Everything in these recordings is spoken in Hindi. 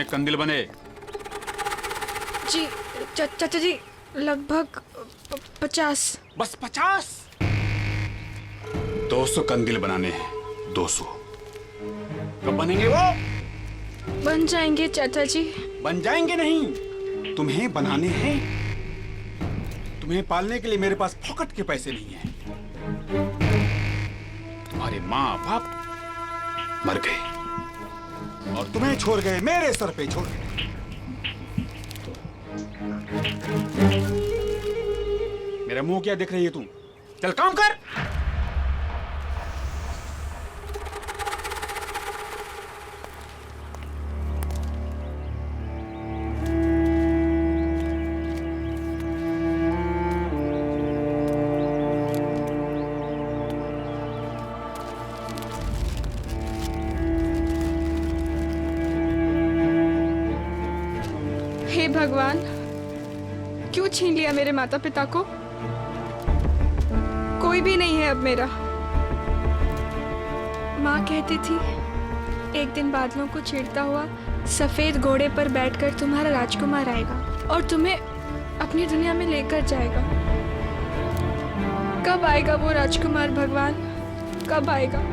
कंदील बने? जी चाचा जी, लगभग 50। बस 50? 200 कंदील बनाने हैं, 200। कब बनेंगे वो? बन जाएंगे चाचा जी। बन जाएंगे नहीं, तुम्हें बनाने हैं। तुम्हें पालने के लिए मेरे पास फोकट के पैसे नहीं हैं। तुम्हारे माँ बाप मर गए और तुम्हें छोड़ गए, मेरे सर पे छोड़ गए। मेरा मुंह क्या देख रही है तू? चल काम कर। हे भगवान, क्यों छीन लिया मेरे माता पिता को? कोई भी नहीं है अब मेरा। माँ कहती थी एक दिन बादलों को चीरता हुआ सफेद घोड़े पर बैठकर तुम्हारा राजकुमार आएगा और तुम्हें अपनी दुनिया में लेकर जाएगा। कब आएगा वो राजकुमार भगवान, कब आएगा?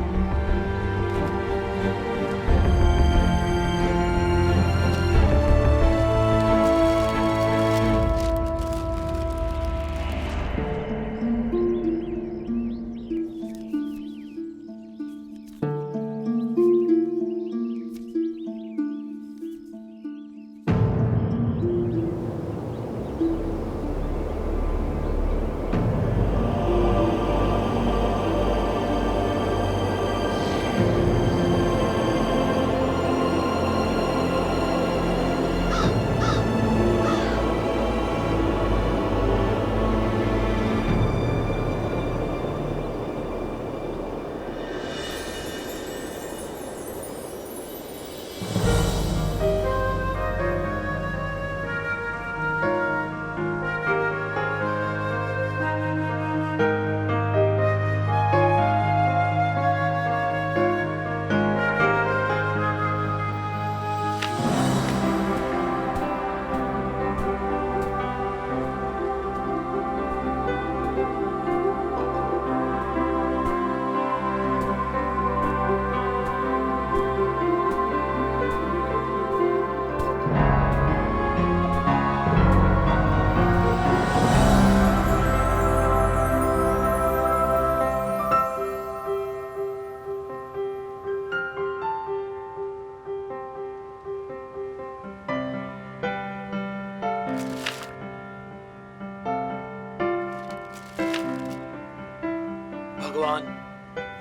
भगवान,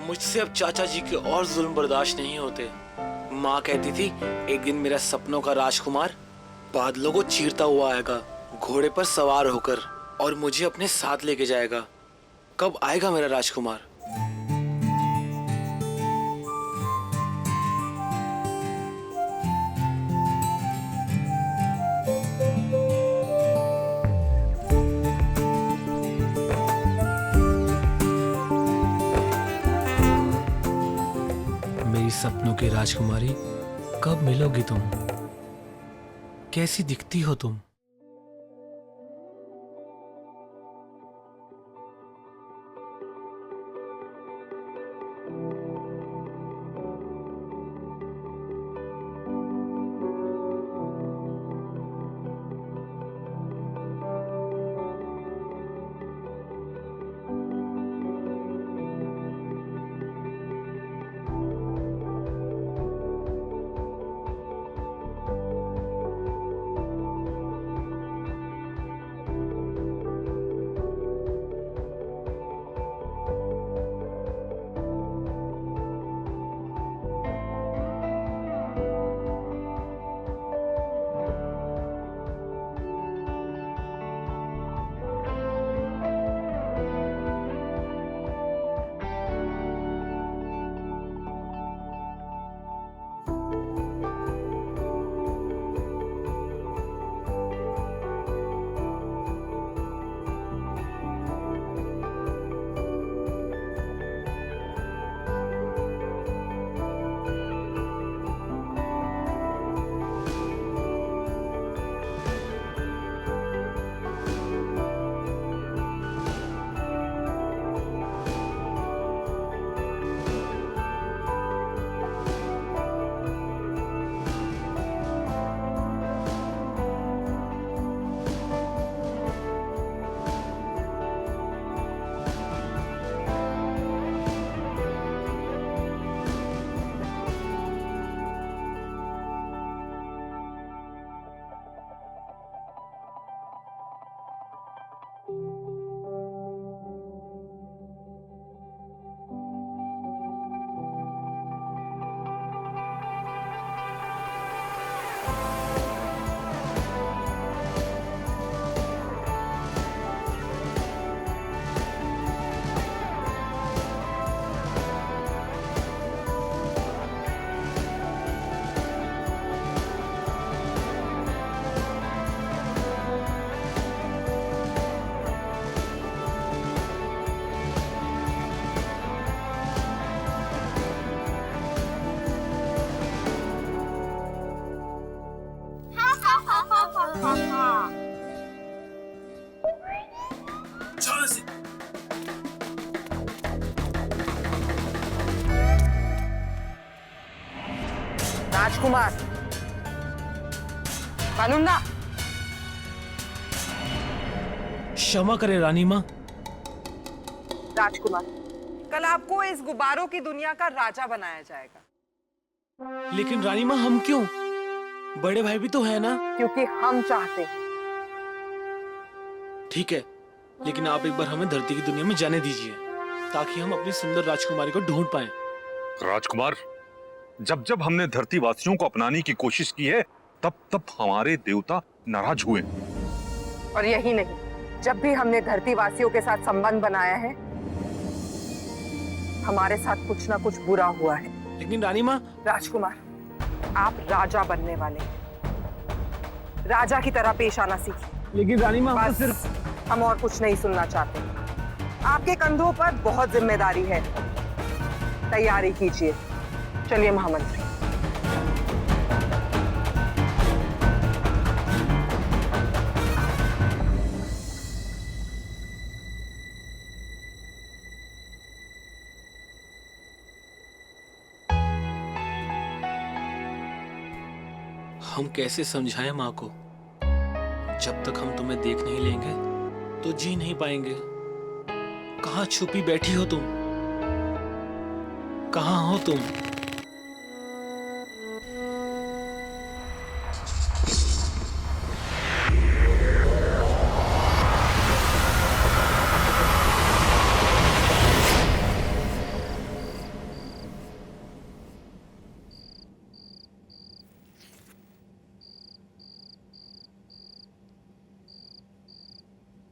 मुझसे अब चाचा जी के और जुल्म बर्दाश्त नहीं होते। माँ कहती थी एक दिन मेरा सपनों का राजकुमार बादलों को चीरता हुआ आएगा घोड़े पर सवार होकर और मुझे अपने साथ लेके जाएगा। कब आएगा मेरा राजकुमार? मेरी सपनों की राजकुमारी, कब मिलोगी तुम? कैसी दिखती हो तुम? राजकुमार, कानून ना। क्षमा करे रानी माँ। राजकुमार, कल आपको इस गुब्बारों की दुनिया का राजा बनाया जाएगा। लेकिन रानी माँ हम क्यों? बड़े भाई भी तो है ना। क्योंकि हम चाहते हैं। ठीक है, लेकिन आप एक बार हमें धरती की दुनिया में जाने दीजिए ताकि हम अपनी सुंदर राजकुमारी को ढूंढ पाएं। राजकुमार, जब जब हमने धरती वासियों को अपनाने की कोशिश की है, तब तब हमारे देवता नाराज हुए। और यही नहीं, जब भी हमने धरती वासियों के साथ संबंध बनाया है, हमारे साथ कुछ ना कुछ बुरा हुआ है। लेकिन रानी माँ। राजकुमार, आप राजा बनने वाले हैं। राजा की तरह पेश आना सीखिए। लेकिन रानी माँ बस, हम और कुछ नहीं सुनना चाहते। आपके कंधों पर बहुत जिम्मेदारी है। तैयारी कीजिए। चलिए महामंत्री। हम कैसे समझाएं माँ को? जब तक हम तुम्हें देख नहीं लेंगे तो जी नहीं पाएंगे। कहाँ छुपी बैठी हो तुम? कहाँ हो तुम?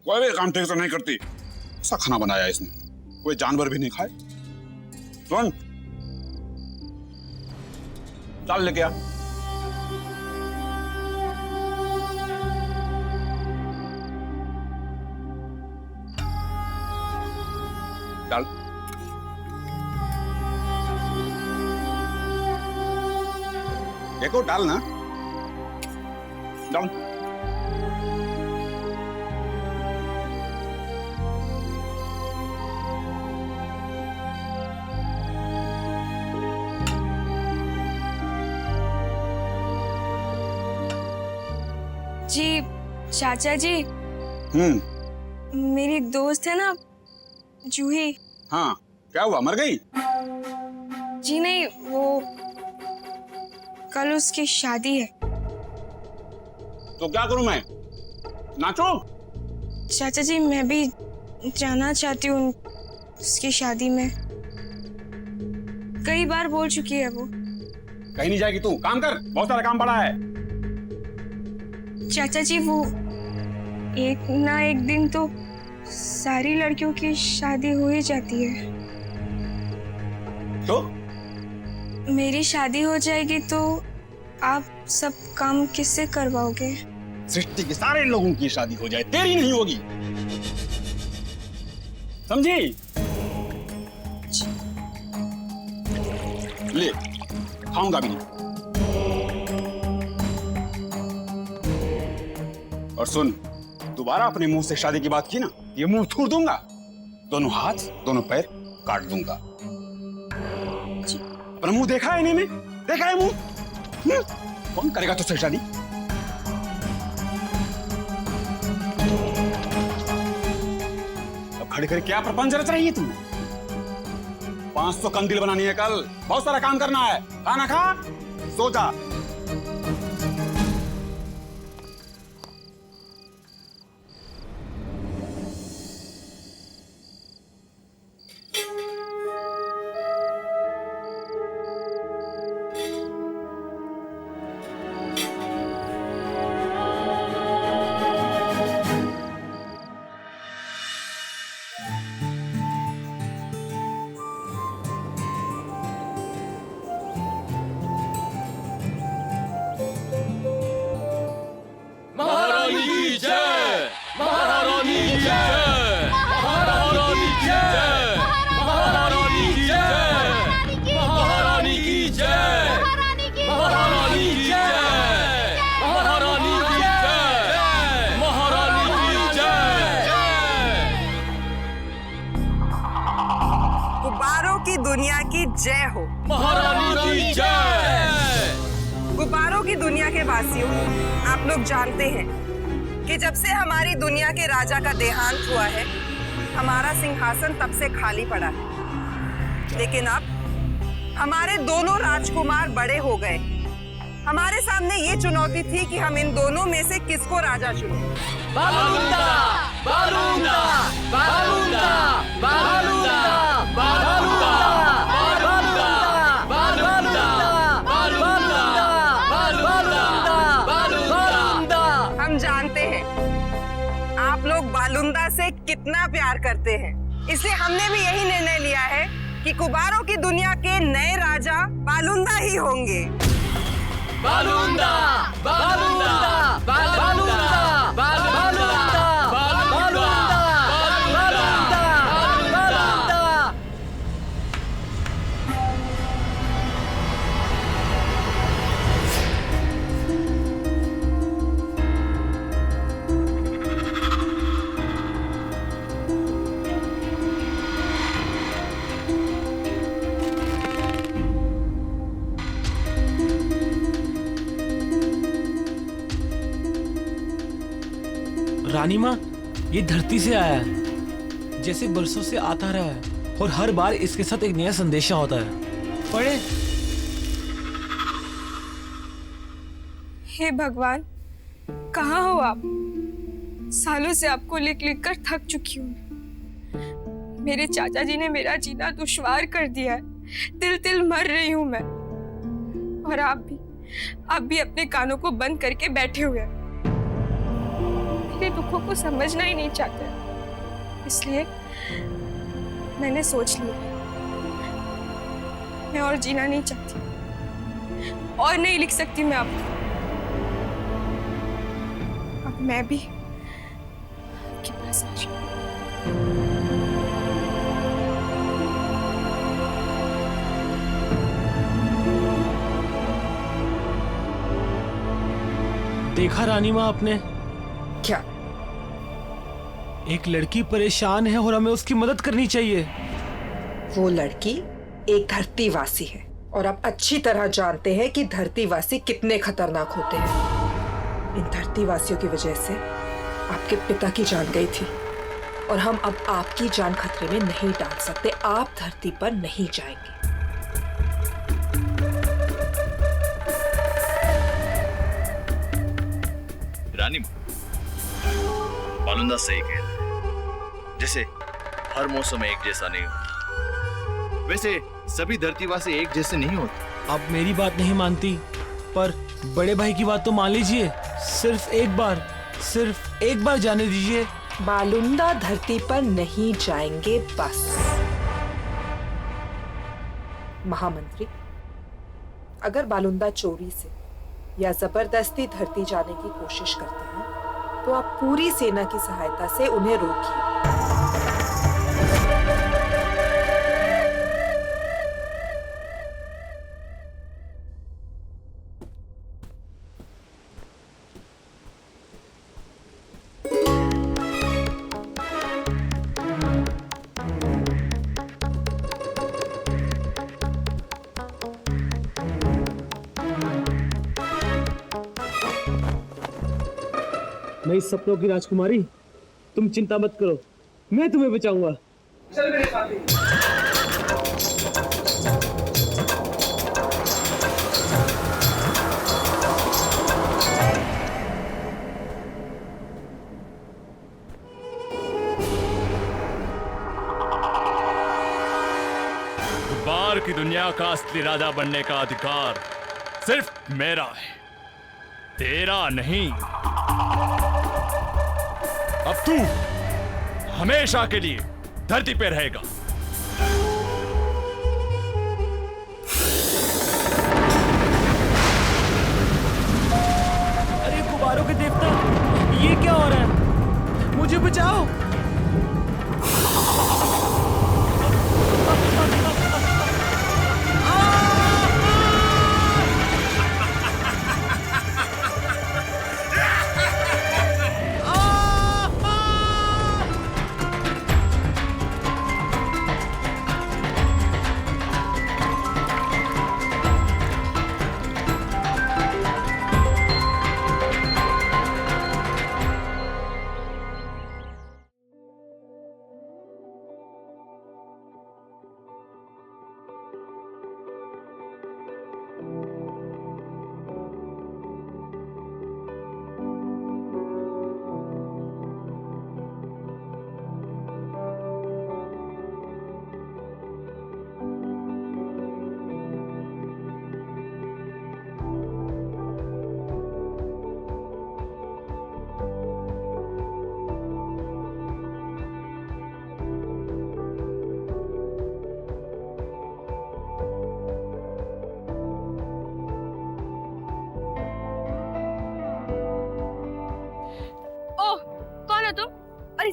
कोई भी काम ठीक से नहीं करती। ऐसा खाना बनाया इसने, कोई जानवर भी नहीं खाए। सुन, चल लेके आ। चल। देखो डाल ना, डाल। जी चाचा जी, मेरी एक दोस्त है ना जूही। हाँ, क्या हुआ, मर गई? जी नहीं, वो कल उसकी शादी है। तो क्या करूं मैं, नाचो? चाचा जी मैं भी जाना चाहती हूँ उसकी शादी में। कई बार बोल चुकी है वो। कहीं नहीं जाएगी तू, काम कर, बहुत सारा काम पड़ा है। चाचा जी वो एक ना एक दिन तो सारी लड़कियों की शादी हो ही जाती है। तो मेरी शादी हो जाएगी तो आप सब काम किससे करवाओगे? सृष्टि के सारे लोगों की शादी हो जाए, तेरी नहीं होगी, समझी? ले, खाऊंगा भी नहीं। और सुन, दोबारा अपने मुंह से शादी की बात की ना, ये मुंह थूर दूंगा, दोनों हाथ दोनों पैर काट दूंगा। पर मुंह देखा है, नहीं में देखा है मुंह? कौन करेगा तुझसे शादी? अब खड़े खड़े क्या प्रपंच रच रही है तू? 500 कंदील बनानी है कल, बहुत सारा काम करना है। खाना खा, सो जा। गुब्बारों की दुनिया की जय हो। महारानी की जय। गुब्बारों की दुनिया के वासियों, आप लोग जानते हैं कि जब से हमारी दुनिया के राजा का देहांत हुआ है, हमारा सिंहासन तब से खाली पड़ा है। लेकिन अब हमारे दोनों राजकुमार बड़े हो गए। हमारे सामने ये चुनौती थी कि हम इन दोनों में से किसको राजा चुनें। बालूंदा, बालूंदा, बालूंदा, बालूंदा, बालूंदा, बालूंदा, बालूंदा, बालूंदा, बालूंदा, बालूंदा। हम जानते हैं आप लोग बालूंदा से कितना प्यार करते हैं, इसलिए हमने भी यही निर्णय लिया है कि कुबारों की दुनिया के नए राजा बालूंदा ही होंगे। बालूंदा, बालूंदा, बालूंदा, बालूंदा, बालूंदा, बालूंदा, बालूंदा। रानी माँ, ये धरती से आया है, जैसे बरसों से आता रहा है, और हर बार इसके साथ एक नया संदेशा होता है। पढ़े। हे भगवान, कहाँ हो आप? सालों से आपको लिख लिख कर थक चुकी हूँ। मेरे चाचा जी ने मेरा जीना दुश्वार कर दिया है। तिल तिल मर रही हूँ मैं। और आप भी अपने कानों को बंद करके बैठे हुए हैं। मेरे दुखों को समझना ही नहीं चाहते। इसलिए मैंने सोच लिया, मैं और जीना नहीं चाहती, और नहीं लिख सकती मैं आपको। अब मैं भी आपके पास आ जाऊं। देखा रानी माँ आपने? क्या? एक लड़की परेशान है और हमें उसकी मदद करनी चाहिए। वो लड़की एक धरतीवासी है और आप अच्छी तरह जानते हैं कि धरतीवासी कितने खतरनाक होते हैं। इन धरतीवासियों की वजह से आपके पिता की जान गई थी और हम अब आपकी जान खतरे में नहीं डाल सकते। आप धरती पर नहीं जाएंगे। रानी, बालूंदा सही कह रहा है। जैसे हर मौसम एक जैसा नहीं होता, वैसे सभी धरतीवासी एक जैसे नहीं होते। आप मेरी बात नहीं मानती, पर बड़े भाई की बात तो मान लीजिए। सिर्फ एक बार जाने दीजिए। बालूंदा धरती पर नहीं जाएंगे बस। महामंत्री, अगर बालूंदा चोरी से या जबरदस्ती धरती जाने की कोशिश करते हैं तो आप पूरी सेना की सहायता से उन्हें रोकिए। मैं इस सपनों की राजकुमारी, तुम चिंता मत करो, मैं तुम्हें बचाऊंगा। चल मेरे साथ। गुब्बार की दुनिया का असली राजा बनने का अधिकार सिर्फ मेरा है, तेरा नहीं। अब तू हमेशा के लिए धरती पे रहेगा। अरे गुब्बारों के देवता, ये क्या हो रहा है? मुझे बचाओ।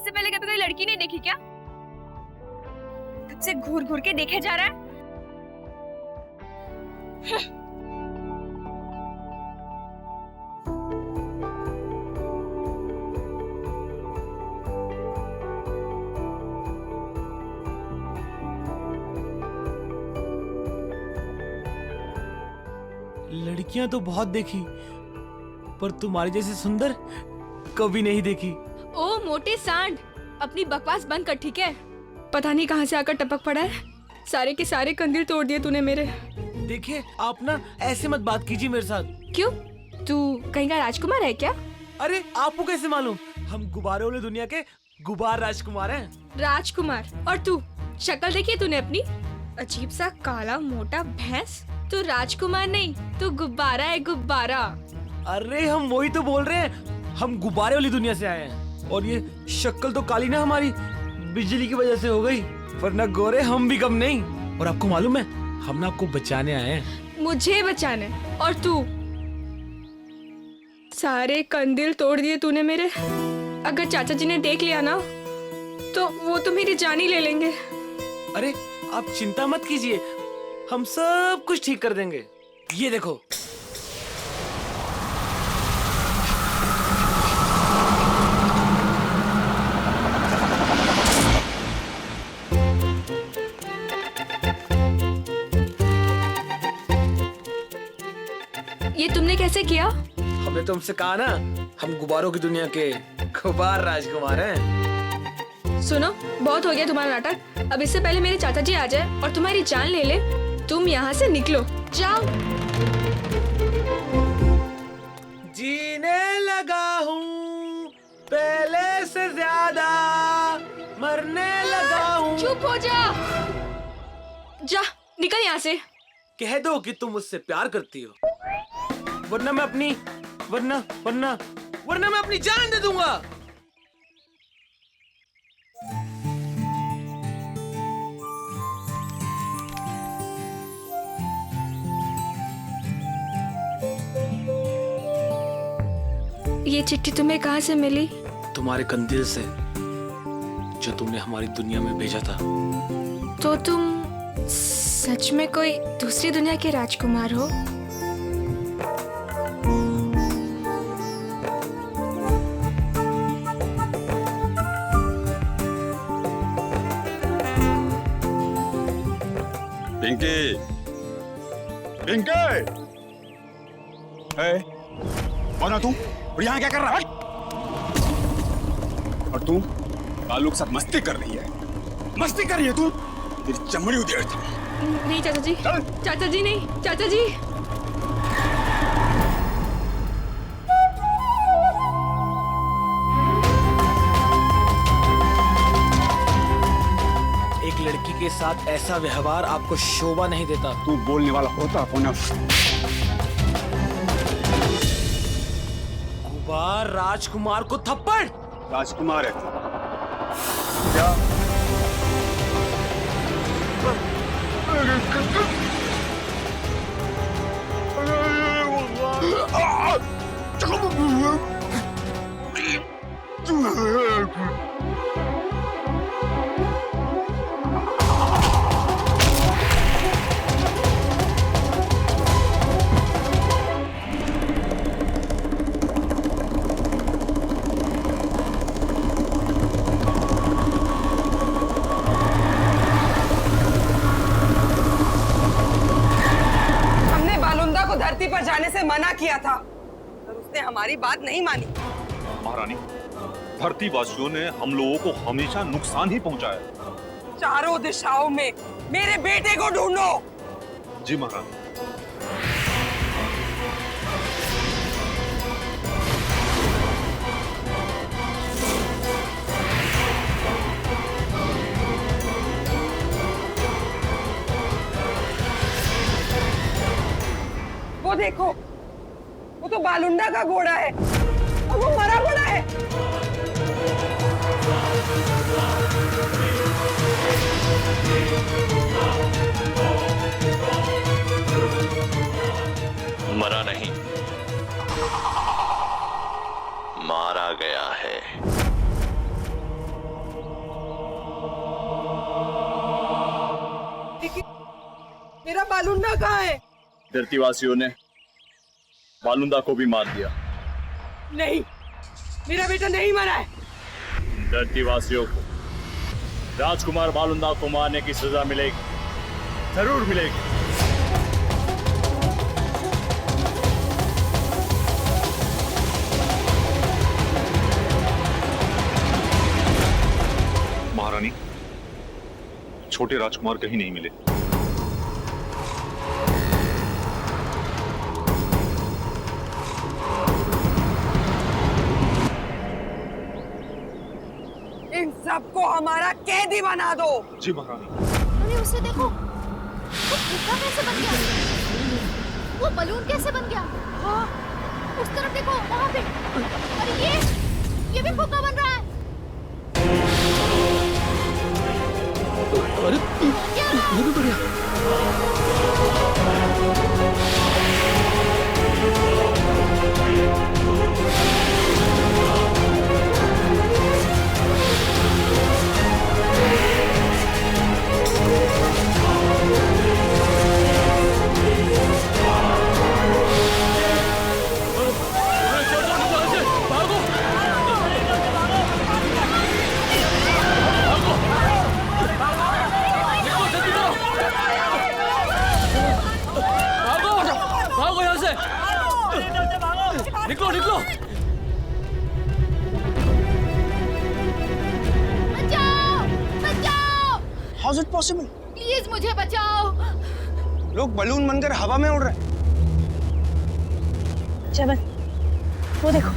इससे पहले कभी कोई लड़की नहीं देखी क्या? तब से घूर घूर के देखे जा रहा है। लड़कियां तो बहुत देखी, पर तुम्हारी जैसी सुंदर कभी नहीं देखी। ओ मोटे सांड, अपनी बकवास बंद कर, ठीक है? पता नहीं कहाँ से आकर टपक पड़ा है। सारे के सारे कंदील तोड़ दिए तूने मेरे। देखिए आप ना ऐसे मत बात कीजिए मेरे साथ। क्यों? तू कहीं का राजकुमार है क्या? अरे आपको कैसे मालूम? हम गुब्बारे वाले दुनिया के गुब्बार राजकुमार हैं। राजकुमार? और तू, शक्ल देखी है तूने अपनी? अजीब सा काला मोटा भैंस। तू राजकुमार नहीं, तू गुब्बारा है, गुब्बारा। अरे हम वही तो बोल रहे हैं, हम गुब्बारे वाली दुनिया से आए हैं। और ये शक्ल तो काली ना हमारी बिजली की वजह से हो गई, वरना गोरे हम भी कम नहीं। और आपको मालूम है, हम ना आपको बचाने आए हैं। मुझे बचाने? और तू? सारे कंदील तोड़ दिए तूने मेरे। अगर चाचा जी ने देख लिया ना, तो वो तो मेरी जान ही ले लेंगे। अरे आप चिंता मत कीजिए, हम सब कुछ ठीक कर देंगे। ये देखो। ये तुमने कैसे किया? हमने तुमसे कहा ना, हम गुब्बारों की दुनिया के गुब्बार राजकुमार हैं। सुनो, बहुत हो गया तुम्हारा नाटक। अब इससे पहले मेरे चाचा जी आ जाए और तुम्हारी जान ले ले, तुम यहाँ से निकलो, जाओ। जीने लगा हूँ पहले से ज्यादा, मरने लगा हूँ। चुप हो जा, जा निकल यहाँ से। कह दो कि तुम मुझसे प्यार करती हो, वरना मैं अपनी वरना मैं अपनी जान दे दूंगा। ये चिट्ठी तुम्हें कहाँ से मिली? तुम्हारे कंदील से, जो तुमने हमारी दुनिया में भेजा था। तो तुम सच में कोई दूसरी दुनिया के राजकुमार हो? पिंकी, पिंकी, कौन है तू? और यहाँ क्या कर रहा है? और तू कालू के साथ मस्ती कर रही है? मस्ती कर रही है तू? तेरी चमड़ी उधेड़ दी। नहीं चाचा जी, चल। चाचा जी नहीं, चाचा जी। एक लड़की के साथ ऐसा व्यवहार आपको शोभा नहीं देता। तू बोलने वाला होता कौन है? गुब्बार राजकुमार को थप्पड़। राजकुमार है तू क्या? धरती पर जाने से मना किया था, पर उसने हमारी बात नहीं मानी। महारानी, धरती वासियों ने हम लोगों को हमेशा नुकसान ही पहुंचाया। चारों दिशाओं में मेरे बेटे को ढूंढो। जी महारानी। वो देखो, वो तो बालुंडा का घोड़ा है और वो मरा पड़ा है। मरा नहीं, मारा गया है। कहाँ है? धरतीवासियों ने बालुंदा को भी मार दिया। नहीं, मेरा बेटा नहीं मरा है। धरतीवासियों को राजकुमार बालुंदा को मारने की सजा मिलेगी, जरूर मिलेगी। महारानी, छोटे राजकुमार कहीं नहीं मिले। इन सबको हमारा कैदी बना दो। जी महारानी। अरे उसे देखो, वो फुग्गा कैसे बन गया? वो बलून कैसे बन गया? हाँ, उस तरफ देखो, वहाँ पे। अरे ये भी फुग्गा बन रहा है। अरे ये भी बढ़िया। निकलो निकलो। बचाओ, बचाओ, how is it possible? Please मुझे बचाओ। लोग बलून बनकर हवा में उड़ रहे हैं। जयवंत, वो देखो,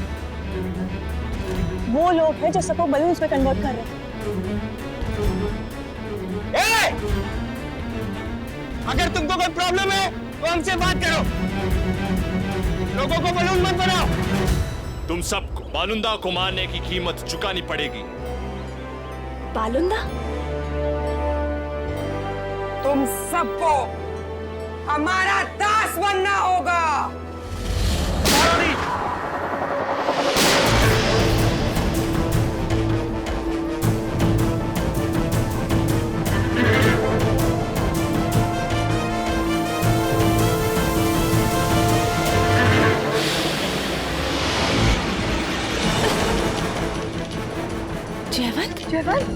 वो लोग हैं जो सबको बलून्स में कन्वर्ट कर रहे हैं। अगर तुमको कोई प्रॉब्लम है तो हमसे बात करो। लोगों को बलून मत बनाओ। तुम सबको बालुंदा को मारने की कीमत चुकानी पड़ेगी। बालुंदा? तुम सबको हमारा दास बनना होगा। जयवंत, जयवंत,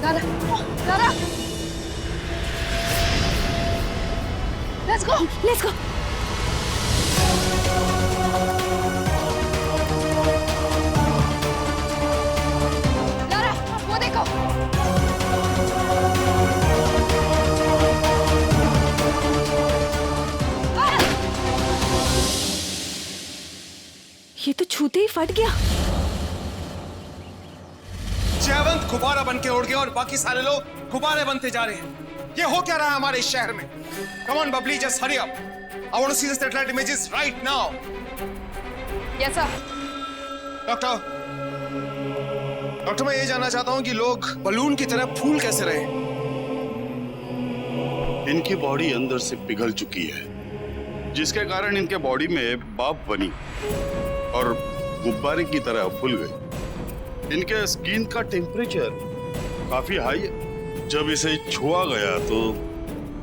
दादा, दादा, let's go, let's go. Lara, वो देखो। ये तो छूते ही फट गया। जयवंत गुब्बारा बन के उड़ गया और बाकी सारे लोग गुब्बारे बनते जा रहे हैं। ये हो क्या रहा है हमारे इस शहर में? Come on Bubbly, just hurry up. I want to see the satellite images right now. Yes sir. Doctor, मैं ये जानना चाहता हूँ कि लोग बलून की तरह फूल कैसे रहे? इनकी बॉडी अंदर से पिघल चुकी है, जिसके कारण इनके बॉडी में भाप बनी और गुब्बारे की तरह फूल गई। इनके स्किन का टेम्परेचर काफी हाई है। जब इसे छुआ गया तो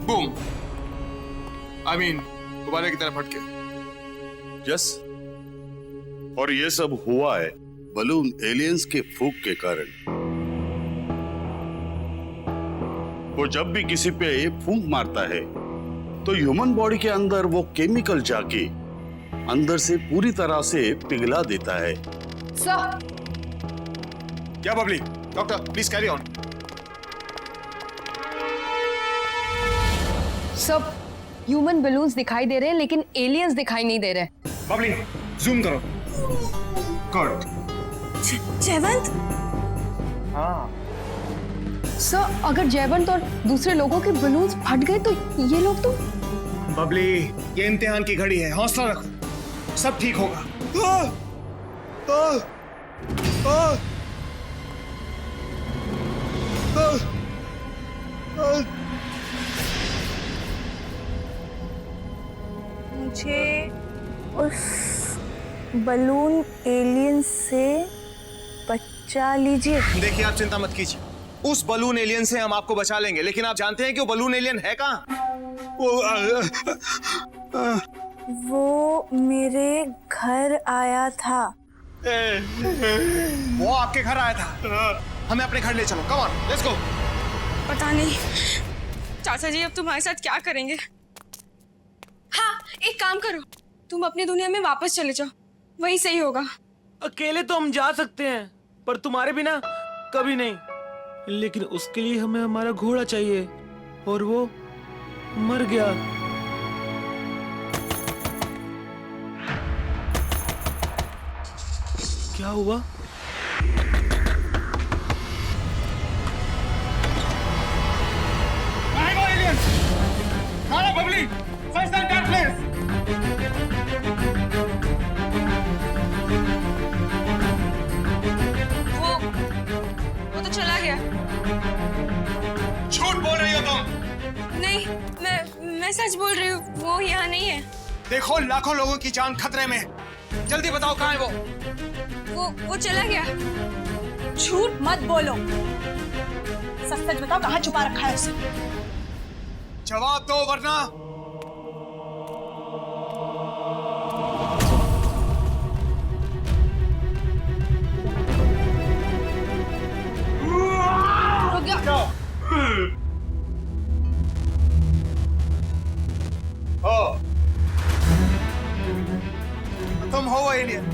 बूम, आई मीन गुब्बारे की तरह फट गए। यस, और ये सब हुआ है बलून एलियंस के फूंक के कारण। वो जब भी किसी पे फूंक मारता है तो ह्यूमन बॉडी के अंदर वो केमिकल जाके अंदर से पूरी तरह से पिघला देता है। सर, क्या Babli? Doctor please carry on. सब ह्यूमन बलून्स दिखाई दे रहे हैं लेकिन एलियंस दिखाई नहीं दे रहे। बबली जूम करो। गुड। जयवंत? हाँ। सर, अगर जयवंत और दूसरे लोगों के बलून्स फट गए तो ये लोग तो। बबली, ये इम्तिहान की घड़ी है, हौसला रखो, सब ठीक होगा। मुझे उस बलून एलियन से बचा लीजिए। देखिए, आप चिंता मत कीजिए, उस बलून एलियन से हम आपको बचा लेंगे। लेकिन आप जानते हैं कि वो बलून एलियन है कहाँ? वो मेरे घर आया था। वो आपके घर आया था? हमें अपने घर ले चलो, कम ऑन, लेट्स गो। पता नहीं चाचा जी अब तुम्हारे साथ क्या करेंगे। हाँ, एक काम करो, तुम अपनी दुनिया में वापस चले जाओ, वही सही होगा। अकेले तो हम जा सकते हैं, पर तुम्हारे बिना कभी नहीं। लेकिन उसके लिए हमें हमारा घोड़ा चाहिए, और वो मर गया। क्या हुआ? वो तो चला गया। झूठ बोल रही हो तुम। नहीं, मैं सच बोल रही हूँ, वो यहाँ नहीं है। देखो, लाखों लोगों की जान खतरे में है। जल्दी बताओ कहाँ है वो चला गया। झूठ मत बोलो, सच सच बताओ कहाँ छुपा रखा है उसे। जवाब दो वरना। रुक गया। तुम हो वो एलियन?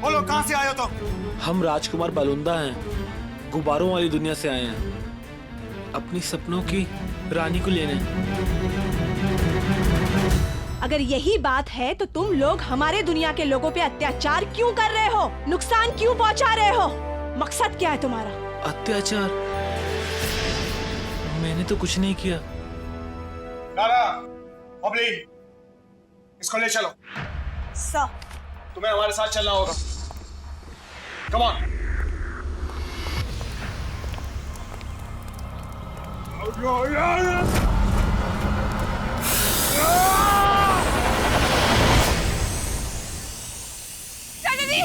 बोलो, कहाँ से आए हो तुम? हम राजकुमार बालुंदा हैं, गुब्बारों वाली दुनिया से आए हैं, अपनी सपनों की रानी को लेने। अगर यही बात है तो तुम लोग हमारे दुनिया के लोगों पे अत्याचार क्यों कर रहे हो, नुकसान क्यों पहुंचा रहे हो? मकसद क्या है तुम्हारा? अत्याचार? मैंने तो कुछ नहीं किया। लाला, बबली, इसको ले चलो। सर, तुम्हें हमारे साथ चलना होगा। Come on. चाचा जी!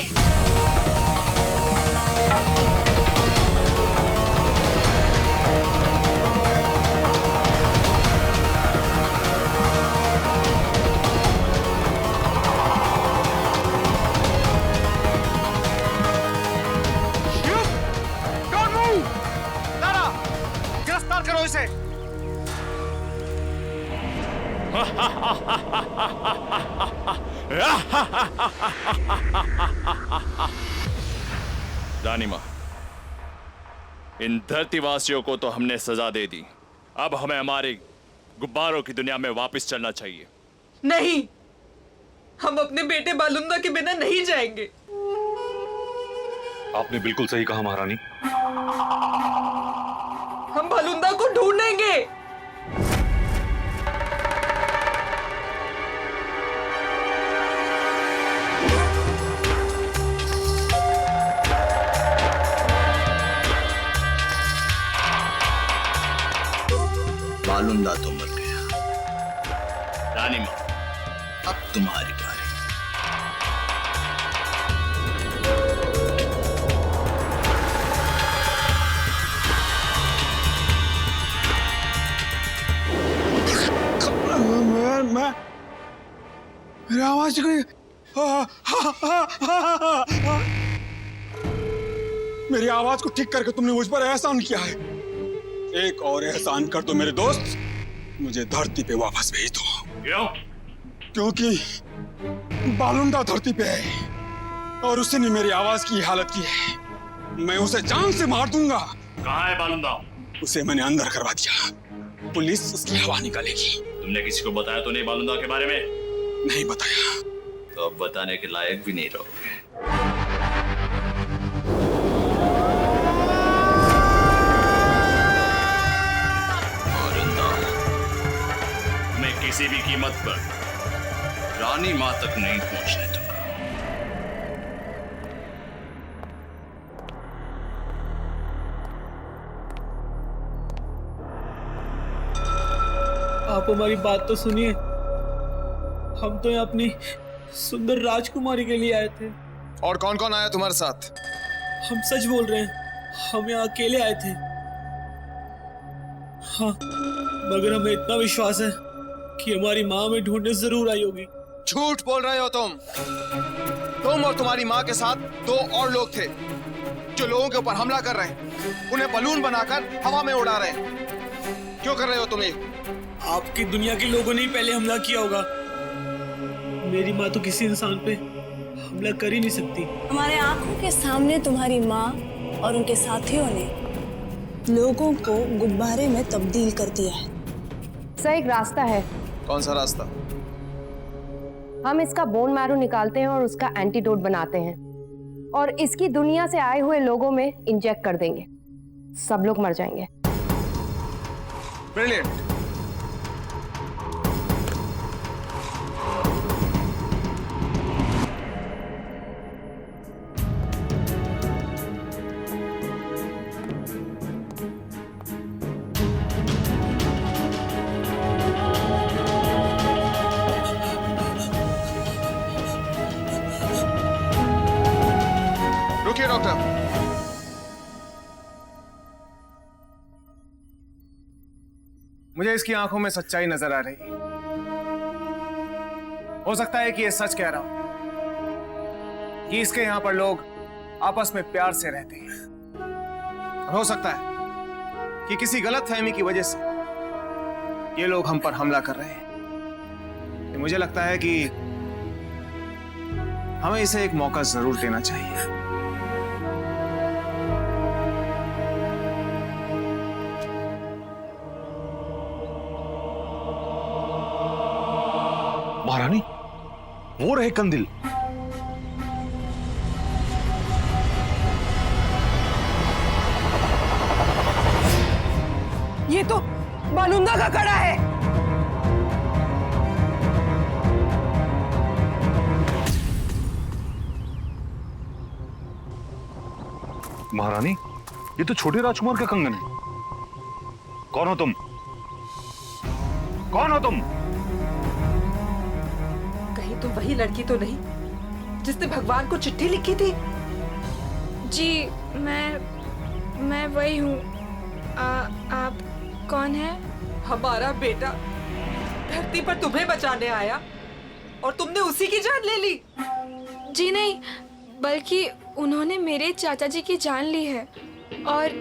गिरफ्तार करो इसे। रानी माँ, इन धरतीवासियों को तो हमने सजा दे दी, अब हमें हमारे गुब्बारों की दुनिया में वापस चलना चाहिए। नहीं, हम अपने बेटे बालुंदा के बिना नहीं जाएंगे। आपने बिल्कुल सही कहा महारानी। हम बालुंदा को ढूंढेंगे। बालुंदा तो मर गया। रानी माँ, अब तुम्हारी बारी। मेरी आवाज गई। मेरी आवाज को ठीक करके तुमने मुझ पर एहसान किया है। एक और एहसान कर दो मेरे दोस्त, मुझे धरती पे वापस भेज दो। क्यों? क्योंकि बालुंदा धरती पे है और उसने ने मेरी आवाज की हालत की है। मैं उसे जान से मार दूंगा। कहाँ है बालुंदा? उसे मैंने अंदर करवा दिया, पुलिस उसकी हवा निकालेगी। तुमने किसी को बताया तो नहीं बालुंदा के बारे में? नहीं बताया। तो अब बताने के लायक भी नहीं रहोगे। मैं किसी भी कीमत पर रानी माँ तक नहीं पहुंचने दूंगा। आप हमारी बात तो सुनिए। हम तो यहाँ अपनी सुंदर राजकुमारी के लिए आए थे। और कौन कौन आया तुम्हारे साथ? हम सच बोल रहे हैं, हम यहाँ अकेले आए थे। हाँ, मगर हमें इतना विश्वास है कि हमारी माँ हमें ढूंढने जरूर आई होगी। झूठ बोल रहे हो तुम। तुम और तुम्हारी माँ के साथ 2 और लोग थे जो लोगों के ऊपर हमला कर रहे हैं, उन्हें बलून बनाकर हवा में उड़ा रहे हैं। क्यों कर रहे हो तुम ये? आपकी दुनिया के लोगों ने ही पहले हमला किया होगा। मेरी माँ तो किसी इंसान पे हमला कर ही नहीं सकती। हमारे आंखों के सामने तुम्हारी माँ और उनके साथियों ने लोगों को गुब्बारे में तब्दील कर दिया है। सर, एक रास्ता है। कौन सा रास्ता? हम इसका बोन मैरो निकालते हैं और उसका एंटीडोट बनाते हैं और इसकी दुनिया से आए हुए लोगों में इंजेक्ट कर देंगे। सब लोग मर जाएंगे। ब्रिलियंट। रुकिए डॉक्टर। मुझे इसकी आंखों में सच्चाई नजर आ रही है। हो सकता है कि ये सच कह रहा हूं कि इसके यहां पर लोग आपस में प्यार से रहते हैं। और हो सकता है कि किसी गलतफहमी की वजह से ये लोग हम पर हमला कर रहे हैं। मुझे लगता है कि हमें इसे एक मौका जरूर देना चाहिए। महारानी, वो रहे कंदिल। ये तो बालुंदा का कड़ा है। महारानी, ये तो छोटे राजकुमार का कंगन है। कौन हो तुम? कौन हो तुम? कहीं तुम वही लड़की तो नहीं जिसने भगवान को चिट्ठी लिखी थी? जी, मैं वही हूँ। आप कौन है? हमारा बेटा धरती पर तुम्हें बचाने आया और तुमने उसी की जान ले ली। जी नहीं, बल्कि उन्होंने मेरे चाचा जी की जान ली है और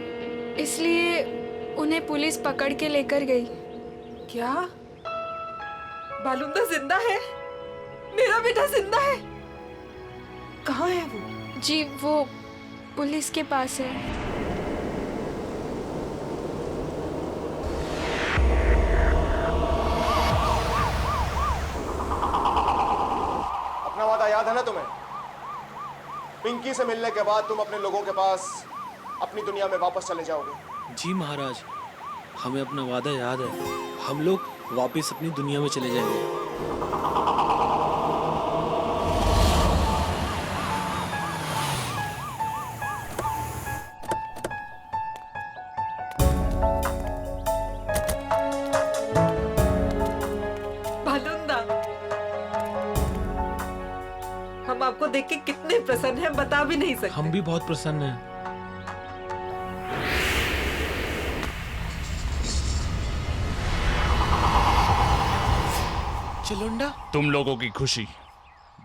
इसलिए उन्हें पुलिस पकड़ के लेकर गई। क्या बालुंदा जिंदा है? मेरा बेटा जिंदा है? कहाँ है वो? जी, वो पुलिस के पास है। अपना वादा याद है ना तुम्हें? पिंकी से मिलने के बाद तुम अपने लोगों के पास अपनी दुनिया में वापस चले जाओगे। जी महाराज, हमें अपना वादा याद है। हम लोग वापस अपनी दुनिया में चले जाएंगे। बालुंदा, हम आपको देख के कितने प्रसन्न हैं बता भी नहीं सकते। हम भी बहुत प्रसन्न हैं। चलुंडा, तुम लोगों की खुशी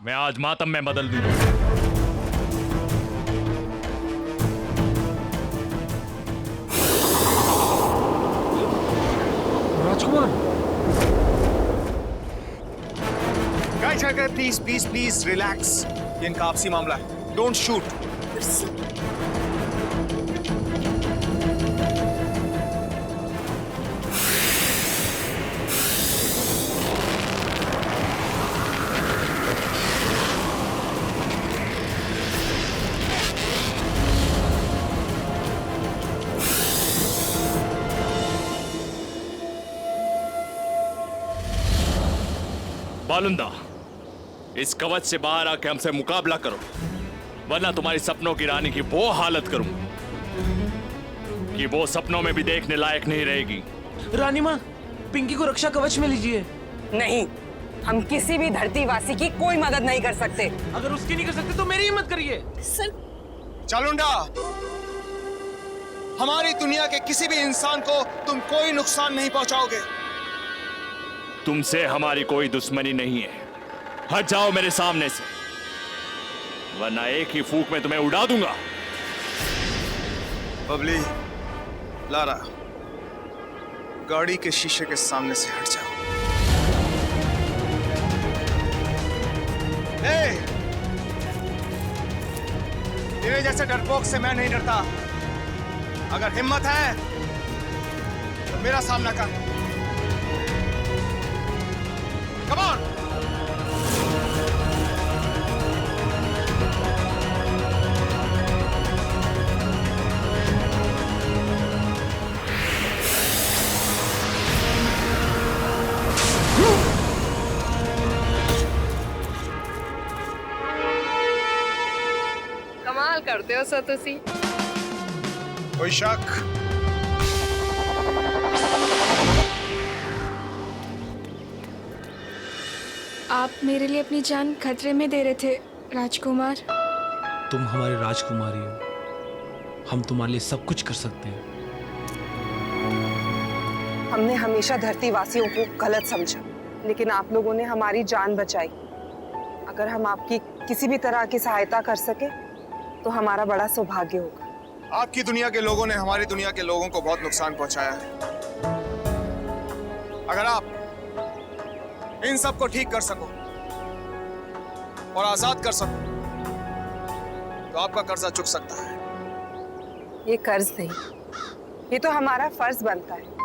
मैं आज मातम में बदल दूंगा। Rajkumar, guys, please please please relax. ये इनका आपसी मामला है। Don't shoot. बालुंदा, इस कवच से बाहर आके हमसे मुकाबला करो, वरना तुम्हारी सपनों की रानी की वो हालत करूंगा कि वो सपनों में भी देखने लायक नहीं रहेगी। रानी माँ, पिंकी को रक्षा कवच में लीजिए। नहीं, हम किसी भी धरतीवासी की कोई मदद नहीं कर सकते। अगर उसकी नहीं कर सकते तो मेरी हिम्मत करिए। सर चालुंडा, हमारी दुनिया के किसी भी इंसान को तुम कोई नुकसान नहीं पहुंचाओगे। तुमसे हमारी कोई दुश्मनी नहीं है, हट जाओ मेरे सामने से, वरना एक ही फूंक में तुम्हें उड़ा दूंगा। बबली, लारा, गाड़ी के शीशे के सामने से हट जाओ। तेरे जैसे डरपोक से मैं नहीं डरता। अगर हिम्मत है तो मेरा सामना कर। Come on. कमाल करते हो सतोशी। कोई शक? आप मेरे लिए अपनी जान खतरे में दे रहे थे राजकुमार। तुम हमारे राजकुमारी हो, हम तुम्हारे लिए सब कुछ कर सकते हैं। हमने हमेशा धरतीवासियों को गलत समझा, लेकिन आप लोगों ने हमारी जान बचाई। अगर हम आपकी किसी भी तरह की सहायता कर सके तो हमारा बड़ा सौभाग्य होगा। आपकी दुनिया के लोगों ने हमारी दुनिया के लोगों को बहुत नुकसान पहुंचाया है। अगर आप इन सब को ठीक कर सको और आजाद कर सको तो आपका कर्जा चुक सकता है। ये कर्ज नहीं, ये तो हमारा फर्ज बनता है।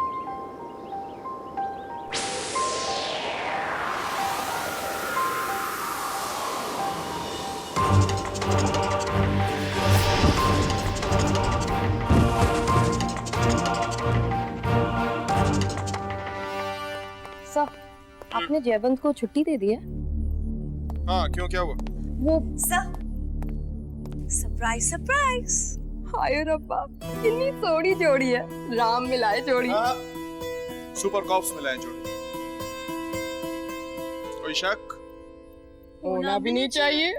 सर, आपने जयवंत को छुट्टी दे दी है? हाँ, क्यों, क्या हुआ? वो सरप्राइज सरप्राइज। हाय रब्बा, कितनी सोड़ी जोड़ी है, राम मिलाए जोड़ी। हाँ, सुपर कॉप्स मिलाए जोड़ी। कोई शक? होना भी नहीं चाहिए।